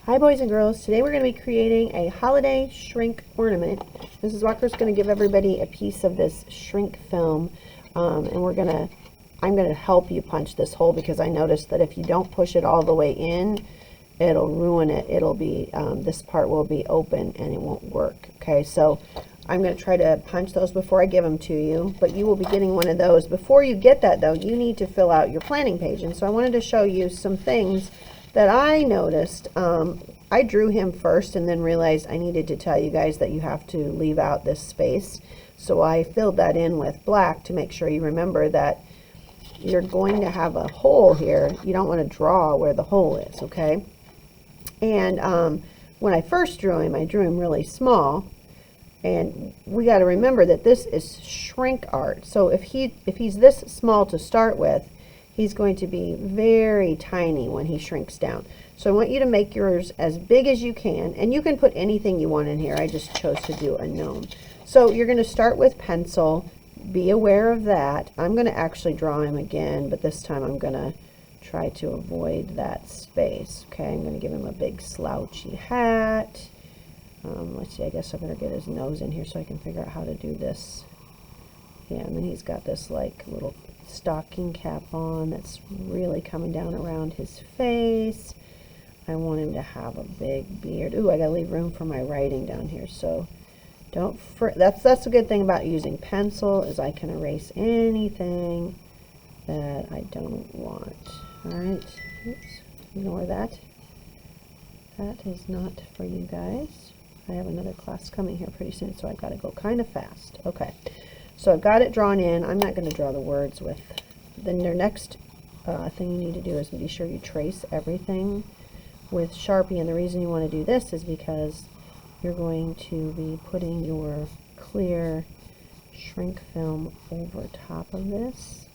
Hi boys and girls, today we're going to be creating a holiday shrink ornament. Mrs. Walker's going to give everybody a piece of this shrink film, and I'm going to help you punch this hole because I noticed that if you don't push it all the way in, it'll ruin it. It'll be, this part will be open and it won't work. Okay, so I'm going to try to punch those before I give them to you, but you will be getting one of those. Before you get that though, you need to fill out your planning page, and so I wanted to show you some things that I noticed. I drew him first and then realized I needed to tell you guys that you have to leave out this space. So I filled that in with black to make sure you remember that you're going to have a hole here. You don't want to draw where the hole is, okay? And when I first drew him, I drew him really small. And we got to remember that this is shrink art. So if he's this small to start with, he's going to be very tiny when he shrinks down. So I want you to make yours as big as you can, and you can put anything you want in here. I just chose to do a gnome. So you're going to start with pencil. Be aware of that. I'm going to actually draw him again, but this time I'm going to try to avoid that space. Okay, I'm going to give him a big slouchy hat. Let's see, I guess I better get his nose in here so I can figure out how to do this. Yeah, and then he's got this like little stocking cap on that's really coming down around his face. I want him to have a big beard. Ooh, I gotta leave room for my writing down here, so that's a good thing about using pencil, is I can erase anything that I don't want. All right, oops, ignore that. That is not for you guys. I have another class coming here pretty soon, so I've got to go kind of fast. Okay, so I've got it drawn in. I'm not going to draw the words with. Then your next thing you need to do is be sure you trace everything with Sharpie. And the reason you want to do this is because you're going to be putting your clear shrink film over top of this.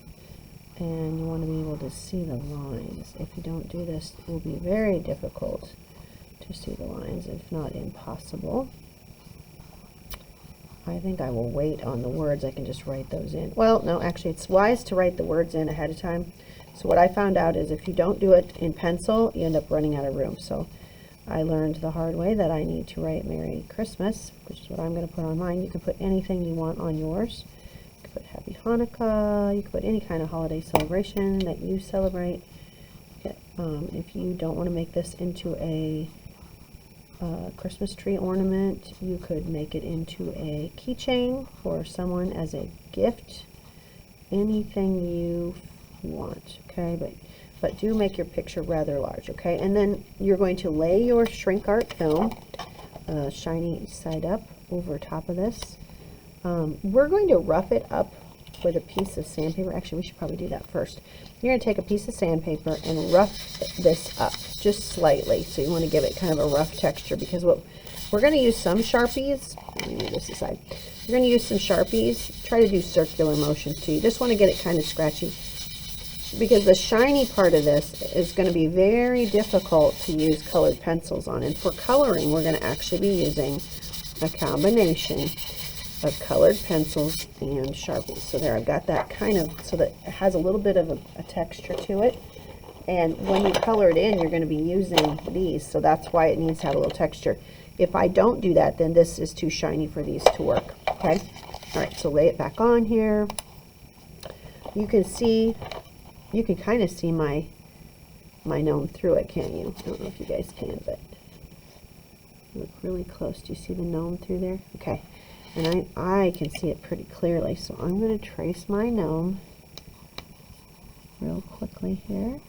And you want to be able to see the lines. If you don't do this, it will be very difficult to see the lines, if not impossible. I think I will wait on the words. I can just write those in. Well, no, actually it's wise to write the words in ahead of time. So what I found out is if you don't do it in pencil, you end up running out of room. So I learned the hard way that I need to write Merry Christmas, which is what I'm going to put on mine. You can put anything you want on yours. You can put Happy Hanukkah. You can put any kind of holiday celebration that you celebrate. If you don't want to make this into a Christmas tree ornament, you could make it into a keychain for someone as a gift. Anything you want, okay? But do make your picture rather large, okay? And then you're going to lay your shrink art film, shiny side up, over top of this. We're going to rough it up with a piece of sandpaper. Actually, we should probably do that first. You're going to take a piece of sandpaper and rough this up just slightly. So you want to give it kind of a rough texture, because what we're going to use some Sharpies. Let me move this aside. You're going to use some Sharpies. Try to do circular motions too. You just want to get it kind of scratchy, because the shiny part of this is going to be very difficult to use colored pencils on. And for coloring, we're going to actually be using a combination of colored pencils and Sharpies. So there, I've got that kind of, so that it has a little bit of a texture to it. And when you color it in, you're going to be using these, so that's why it needs to have a little texture. If I don't do that, then this is too shiny for these to work, okay? All right, so lay it back on here. You can see, you can kind of see my gnome through it, can't you? I don't know if you guys can, but look really close. Do you see the gnome through there? Okay. And I can see it pretty clearly, so I'm going to trace my gnome real quickly here.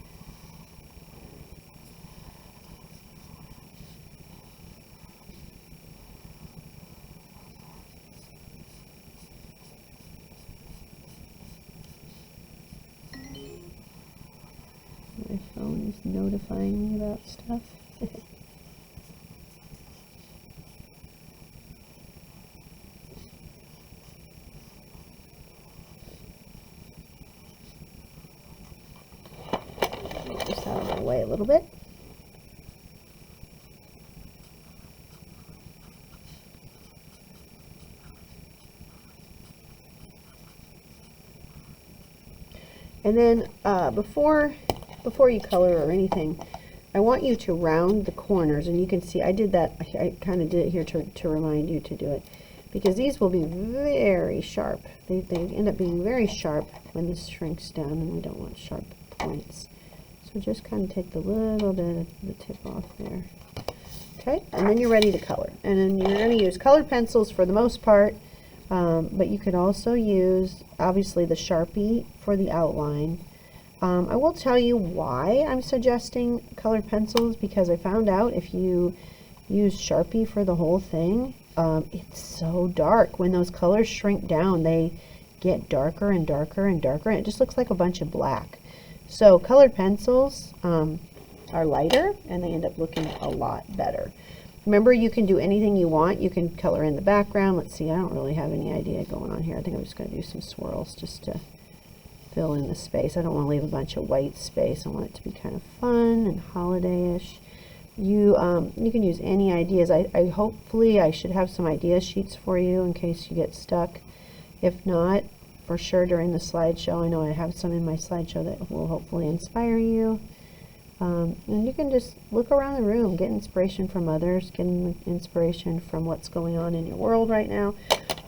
My phone is notifying me about stuff. Just out of the way a little bit. And then before you color or anything, I want you to round the corners, and you can see I did that. I kind of did it here to remind you to do it, because these will be very sharp. They end up being very sharp when this shrinks down, and we don't want sharp points. So just kind of take the little bit of the tip off there. Okay, and then you're ready to color. And then you're going to use colored pencils for the most part, but you could also use, obviously, the Sharpie for the outline. I will tell you why I'm suggesting colored pencils, because I found out if you use Sharpie for the whole thing, it's so dark. When those colors shrink down, they get darker and darker and darker, and it just looks like a bunch of black. So colored pencils are lighter, and they end up looking a lot better. Remember, you can do anything you want. You can color in the background. Let's see, I don't really have any idea going on here. I think I'm just going to do some swirls just to fill in the space. I don't want to leave a bunch of white space. I want it to be kind of fun and holiday-ish. You can use any ideas. I hopefully I should have some idea sheets for you in case you get stuck. If not, for sure during the slideshow, I know I have some in my slideshow that will hopefully inspire you. And you can just look around the room, get inspiration from others, get inspiration from what's going on in your world right now.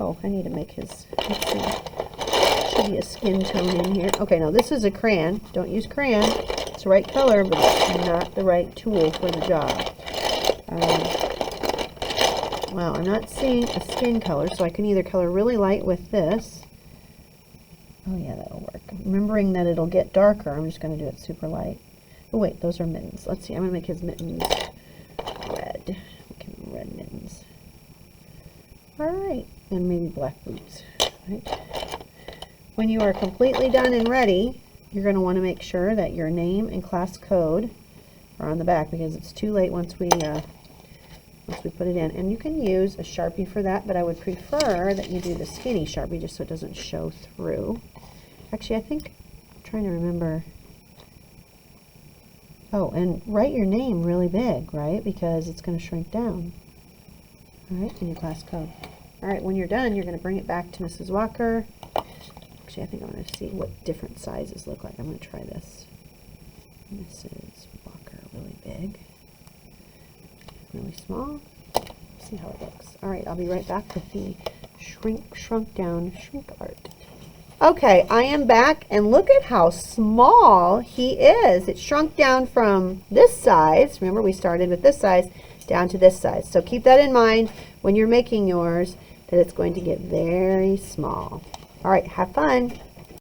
Oh, I need to make his, let's see, should be a skin tone in here. Okay, now this is a crayon. Don't use crayon. It's the right color, but it's not the right tool for the job. Well, I'm not seeing a skin color, so I can either color really light with this. Oh yeah, that'll work. Remembering that it'll get darker, I'm just going to do it super light. Oh wait, those are mittens. Let's see, I'm going to make his mittens red. Okay, red mittens. Alright, and maybe black boots. Right. When you are completely done and ready, you're going to want to make sure that your name and class code are on the back, because it's too late once we put it in. And you can use a Sharpie for that, but I would prefer that you do the skinny Sharpie just so it doesn't show through. Actually, I think, I'm trying to remember. Oh, and write your name really big, right? Because it's going to shrink down. All right, and your class code. All right, when you're done, you're going to bring it back to Mrs. Walker. Actually, I think I want to see what different sizes look like. I'm going to try this. Mrs. Walker, really big. Really small. Let's see how it looks. All right, I'll be right back with the shrunk down shrink art. Okay, I am back, and look at how small he is. It shrunk down from this size. Remember, we started with this size down to this size. So keep that in mind when you're making yours, that it's going to get very small. All right, have fun.